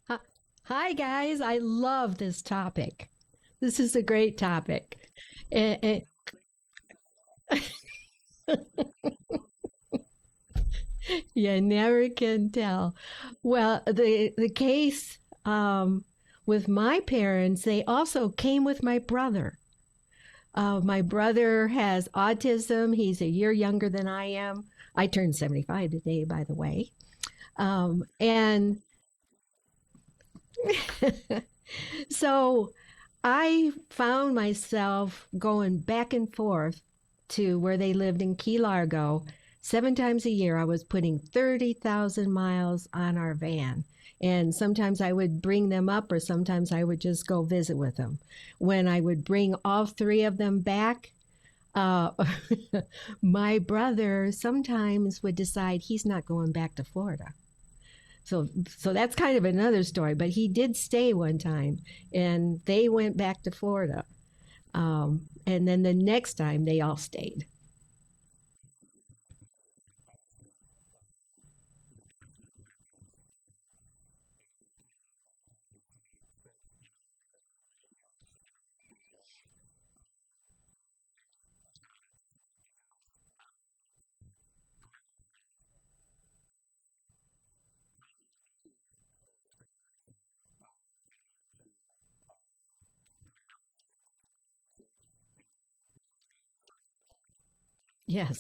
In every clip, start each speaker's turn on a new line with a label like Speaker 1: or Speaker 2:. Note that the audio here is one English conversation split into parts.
Speaker 1: Hi, hi, guys. I love this topic. This is a great topic. And, you never can tell. Well, the case with my parents, they also came with my brother. My brother has autism. He's a year younger than I am. I turned 75 today, by the way. And so I found myself going back and forth to where they lived in Key Largo. 7 times a year, I was putting 30,000 miles on our van. And sometimes I would bring them up, or sometimes I would just go visit with them. When I would bring all three of them back, uh, my brother sometimes would decide he's not going back to Florida. So that's kind of another story. But he did stay one time, and they went back to Florida. And then the next time they all stayed. Yes.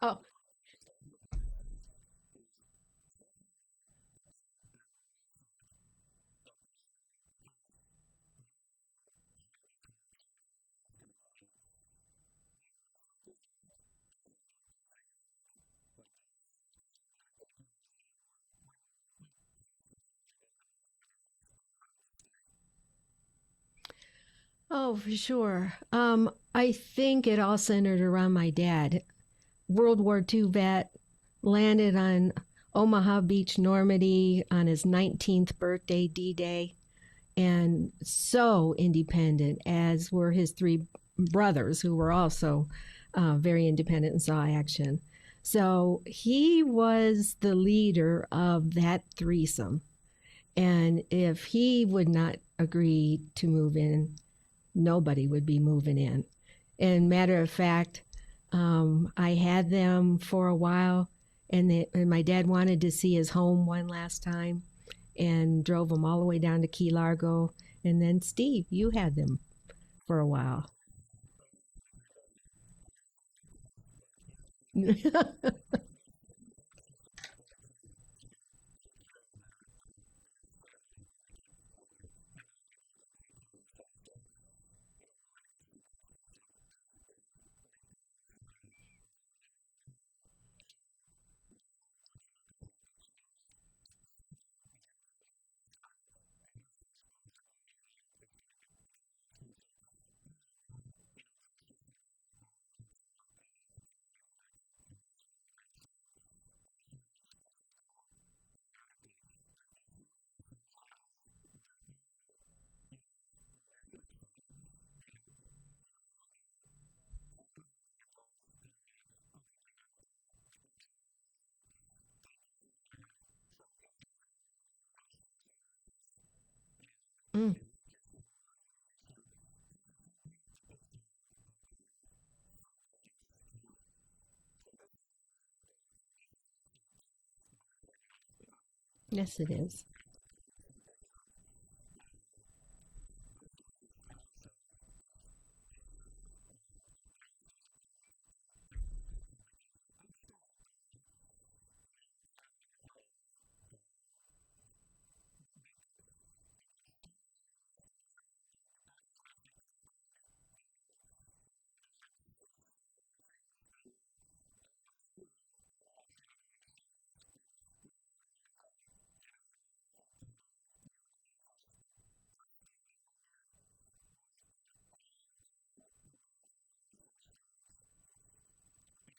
Speaker 1: Oh, oh, for sure. I think it all centered around my dad. World War II vet, landed on Omaha Beach, Normandy on his 19th birthday, D Day, and so independent, as were his three brothers, who were also very independent and saw action. So he was the leader of that threesome. And if he would not agree to move in, nobody would be moving in. And matter of fact, I had them for a while, and my dad wanted to see his home one last time, and drove them all the way down to Key Largo. And then Steve, you had them for a while. Mm. Yes, it is.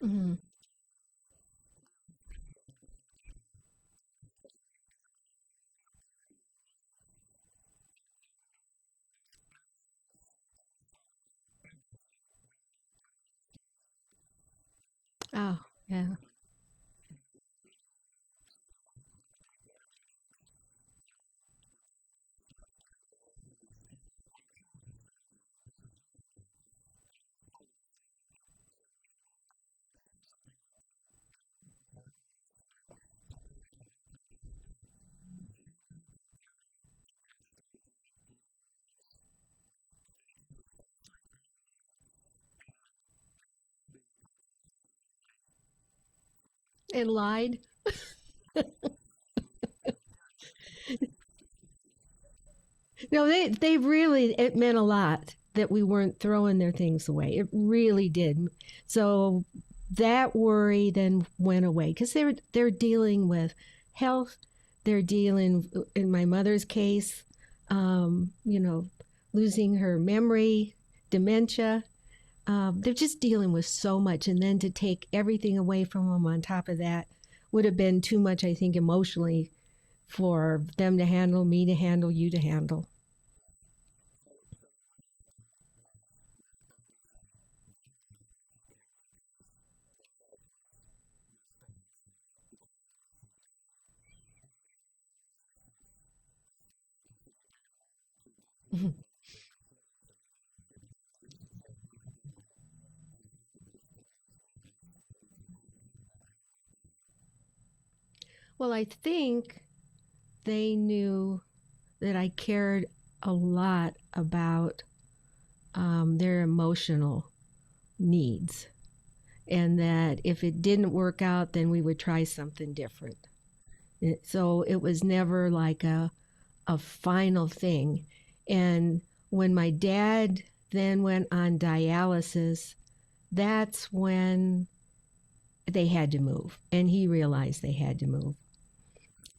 Speaker 1: Mm. Oh, yeah. And lied. No, they really, it meant a lot that we weren't throwing their things away. It really did. So that worry then went away because they're dealing with health. They're dealing, in my mother's case, you know, losing her memory, dementia. They're just dealing with so much, and then to take everything away from them on top of that would have been too much, I think, emotionally for them to handle, me to handle, you to handle. Well, I think they knew that I cared a lot about their emotional needs, and that if it didn't work out, then we would try something different. So it was never like a final thing. And when my dad then went on dialysis, that's when they had to move. And he realized they had to move.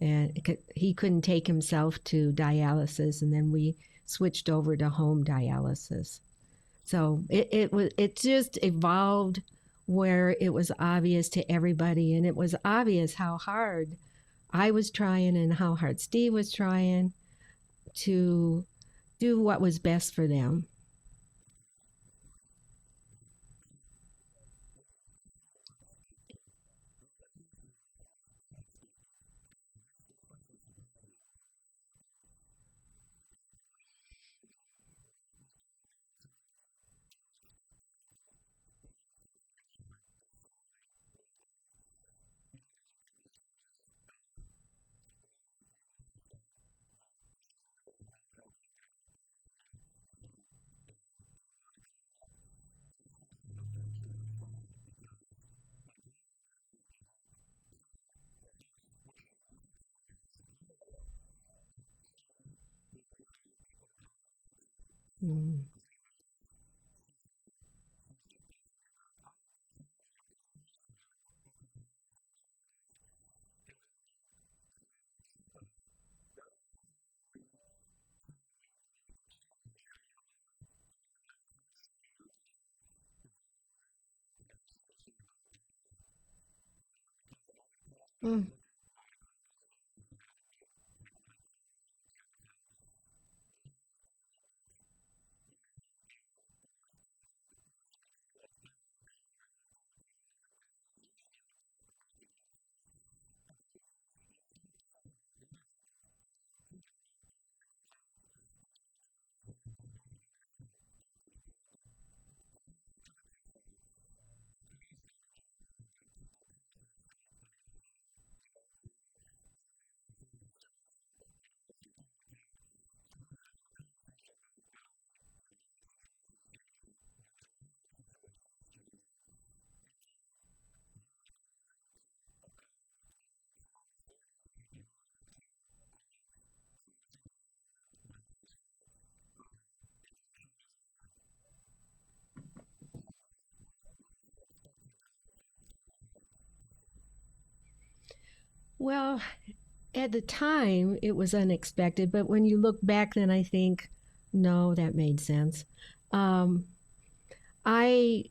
Speaker 1: And he couldn't take himself to dialysis. And then we switched over to home dialysis. So it just evolved where it was obvious to everybody. And it was obvious how hard I was trying and how hard Steve was trying to do what was best for them. Mm. Mm. Well, at the time, it was unexpected, but when you look back, then I think, no, that made sense. Um, I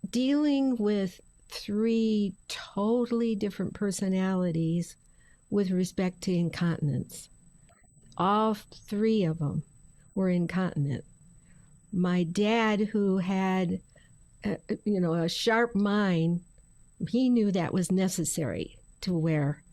Speaker 1: dealing with three totally different personalities with respect to incontinence. All three of them were incontinent. My dad, who had a sharp mind, he knew that was necessary to wear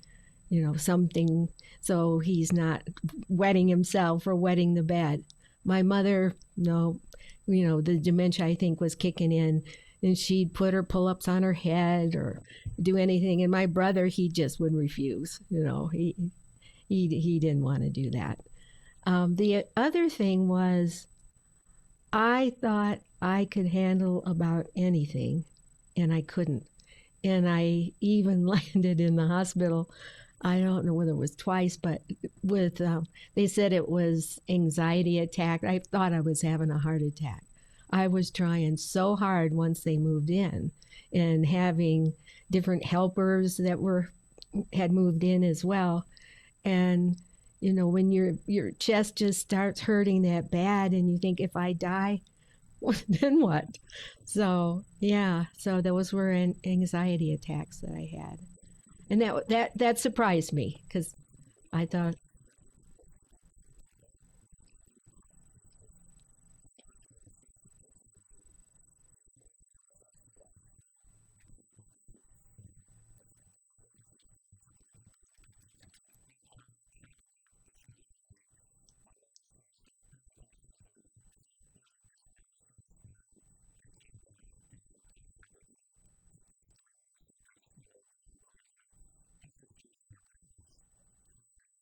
Speaker 1: something so he's not wetting himself or wetting the bed. My mother, no, the dementia I think was kicking in, and she'd put her pull-ups on her head or do anything. And my brother, he just would refuse. He didn't want to do that. The other thing was, I thought I could handle about anything, and I couldn't. And I even landed in the hospital. I don't know whether it was twice, but with they said it was anxiety attack. I thought I was having a heart attack. I was trying so hard once they moved in, and having different helpers that had moved in as well. And when your chest just starts hurting that bad, and you think, if I die, then what? So yeah, so those were anxiety attacks that I had, and that surprised me because I thought,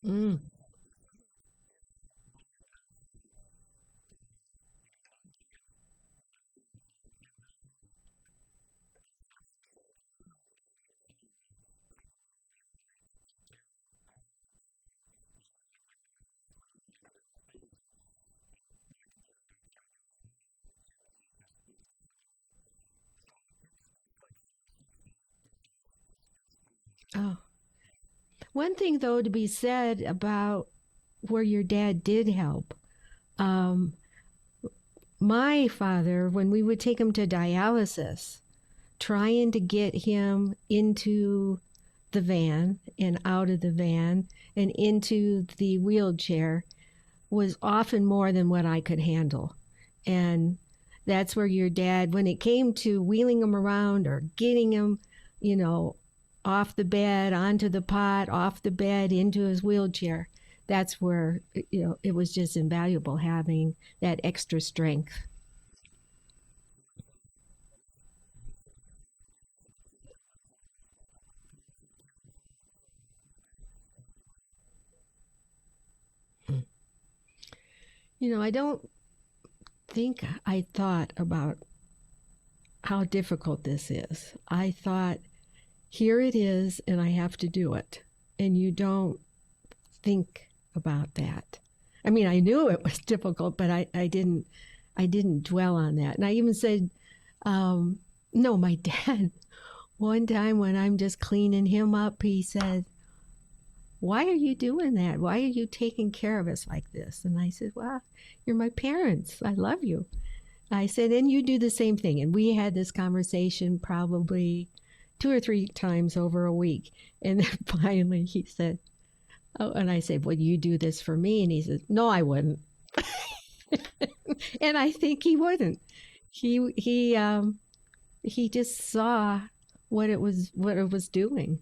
Speaker 1: mm, oh. One thing though to be said about where your dad did help. Um, my father, when we would take him to dialysis, trying to get him into the van and out of the van and into the wheelchair was often more than what I could handle. And that's where your dad, when it came to wheeling him around or getting him, you know, off the bed, onto the pot, off the bed, into his wheelchair, that's where, it was just invaluable having that extra strength. I don't think I thought about how difficult this is. I thought, here it is, and I have to do it. And you don't think about that. I mean, I knew it was difficult, but I didn't dwell on that. And I even said, no, my dad, one time when I'm just cleaning him up, he said, why are you doing that? Why are you taking care of us like this? And I said, well, you're my parents. I love you. I said, and you do the same thing. And we had this conversation probably two or three times over a week. And then finally he said, oh, and I said, well, you do this for me? And he said, no, I wouldn't. And I think he wouldn't. He just saw what it was doing.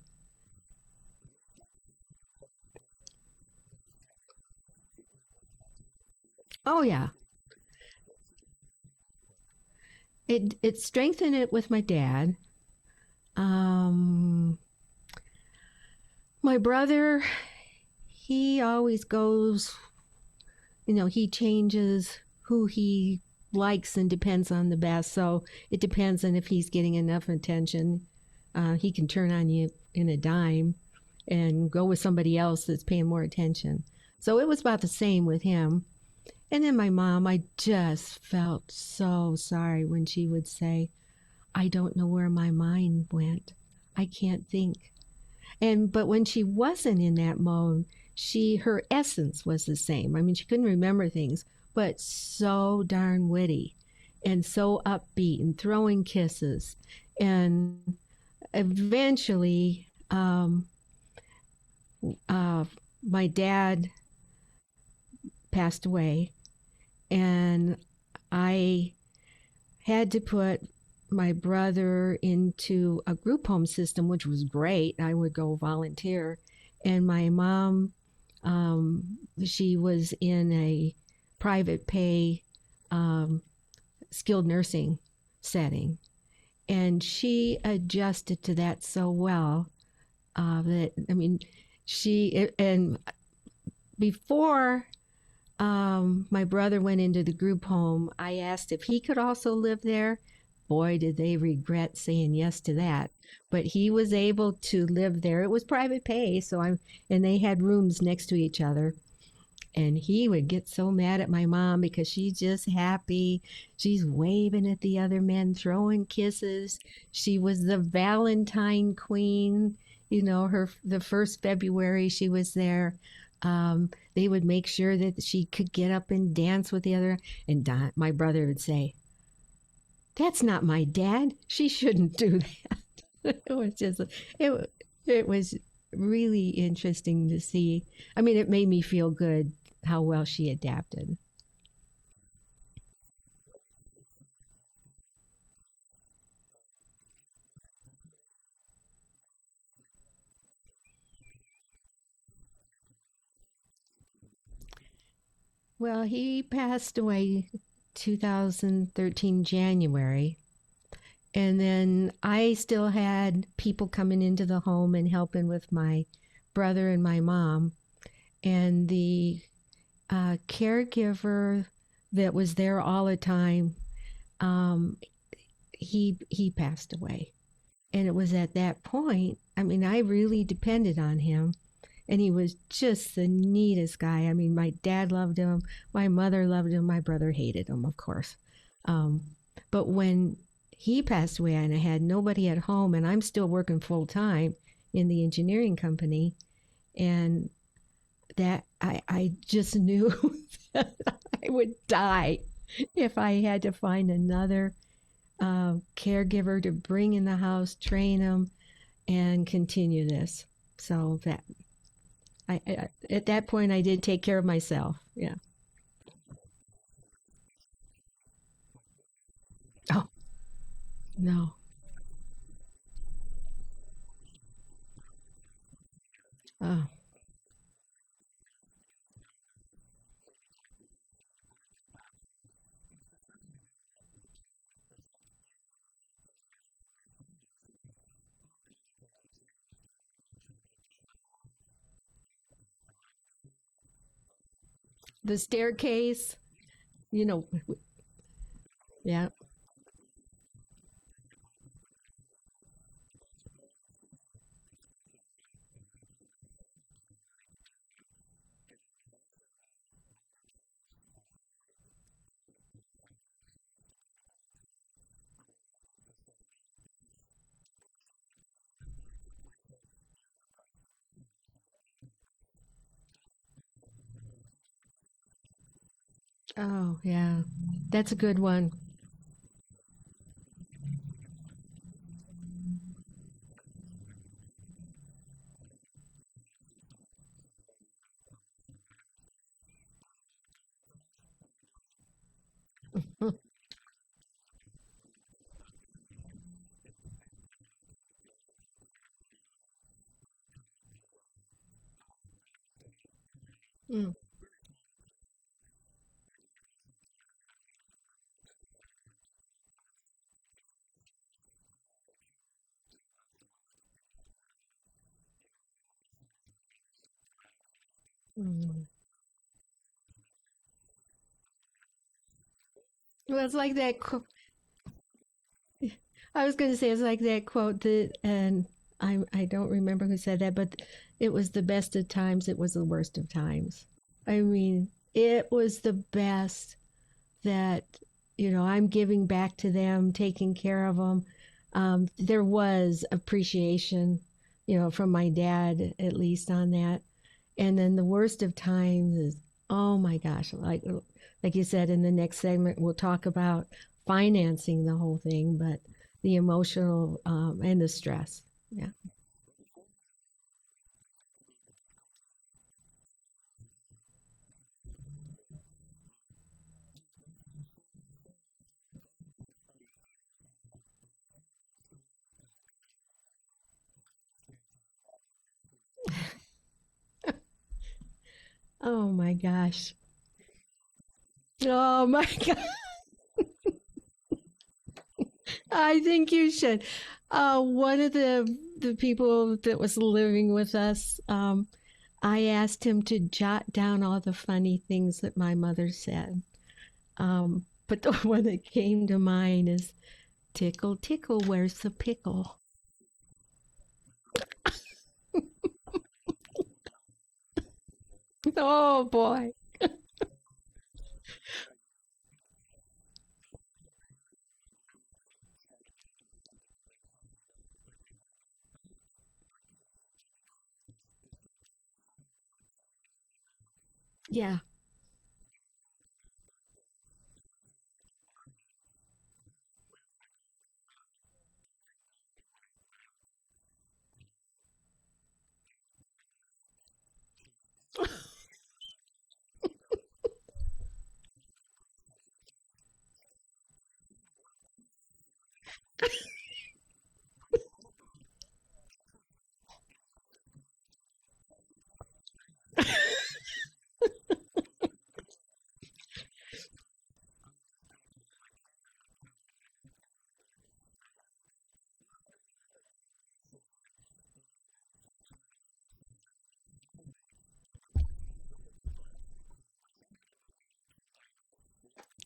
Speaker 1: Oh yeah, it strengthened it with my dad. Um, my brother, he always goes. He changes who he likes and depends on the best. So it depends on if he's getting enough attention. He can turn on you in a dime and go with somebody else that's paying more attention. So it was about the same with him. And then my mom, I just felt so sorry when she would say, I don't know where my mind went. I can't think. And but when she wasn't in that mode, her essence was the same. I mean, she couldn't remember things, but so darn witty and so upbeat and throwing kisses. And eventually, uh, my dad passed away, and I had to put my brother into a group home system, which was great. I would go volunteer. And my mom, she was in a private pay um, skilled nursing setting. And she adjusted to that so well that, I mean, and before my brother went into the group home, I asked if he could also live there. Boy, did they regret saying yes to that. But he was able to live there. It was private pay, and they had rooms next to each other. And he would get so mad at my mom because she's just happy. She's waving at the other men, throwing kisses. She was the Valentine queen. You know, the first February she was there. They would make sure that she could get up and dance with the other. And my brother would say, "That's not my dad. She shouldn't do that." It was just it was really interesting to see. I mean, it made me feel good how well she adapted. Well, he passed away 2013 January. And then I still had people coming into the home and helping with my brother and my mom. And the caregiver that was there all the time, um, he passed away. And it was at that point, I mean, I really depended on him. And he was just the neatest guy. I mean, my dad loved him, my mother loved him, my brother hated him, of course. Um, but when he passed away and I had nobody at home, and I'm still working full time in the engineering company, and that I just knew that I would die if I had to find another caregiver to bring in the house, train them, and continue this. So that at that point I did take care of myself. Yeah. Oh no. Oh, the staircase. You know. Yeah. Oh yeah. That's a good one. Mm. Mm. Well, it's like that. I was going to say it's like that quote that, and I don't remember who said that, but it was the best of times. It was the worst of times. I mean, it was the best that I'm giving back to them, taking care of them. There was appreciation from my dad, at least on that. And then the worst of times is, oh my gosh, like you said, in the next segment, we'll talk about financing the whole thing, but the emotional and the stress. Yeah. Oh my gosh. Oh my God. I think you should. One of the people that was living with us, I asked him to jot down all the funny things that my mother said. But the one that came to mind is tickle, tickle, where's the pickle? Oh boy. Yeah.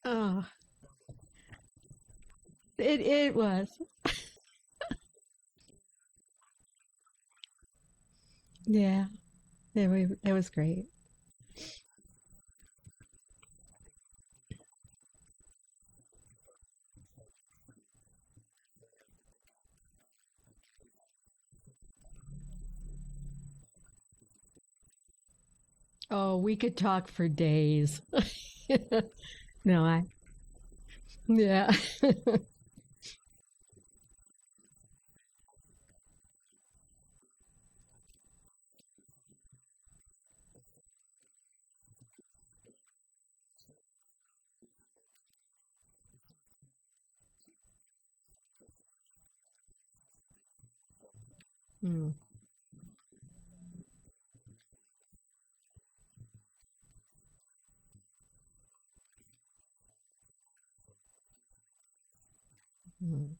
Speaker 1: Oh, it was. Yeah. It was great. Oh, we could talk for days. No, I, yeah. Mm, mm,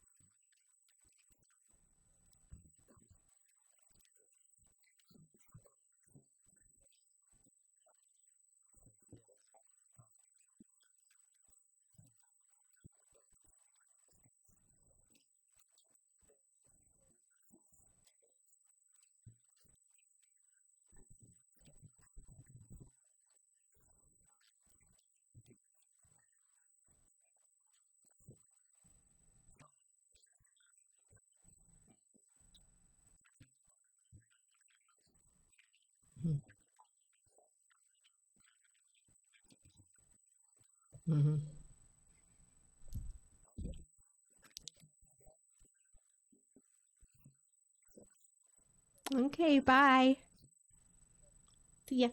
Speaker 1: mm, mhm. Okay, bye. See ya.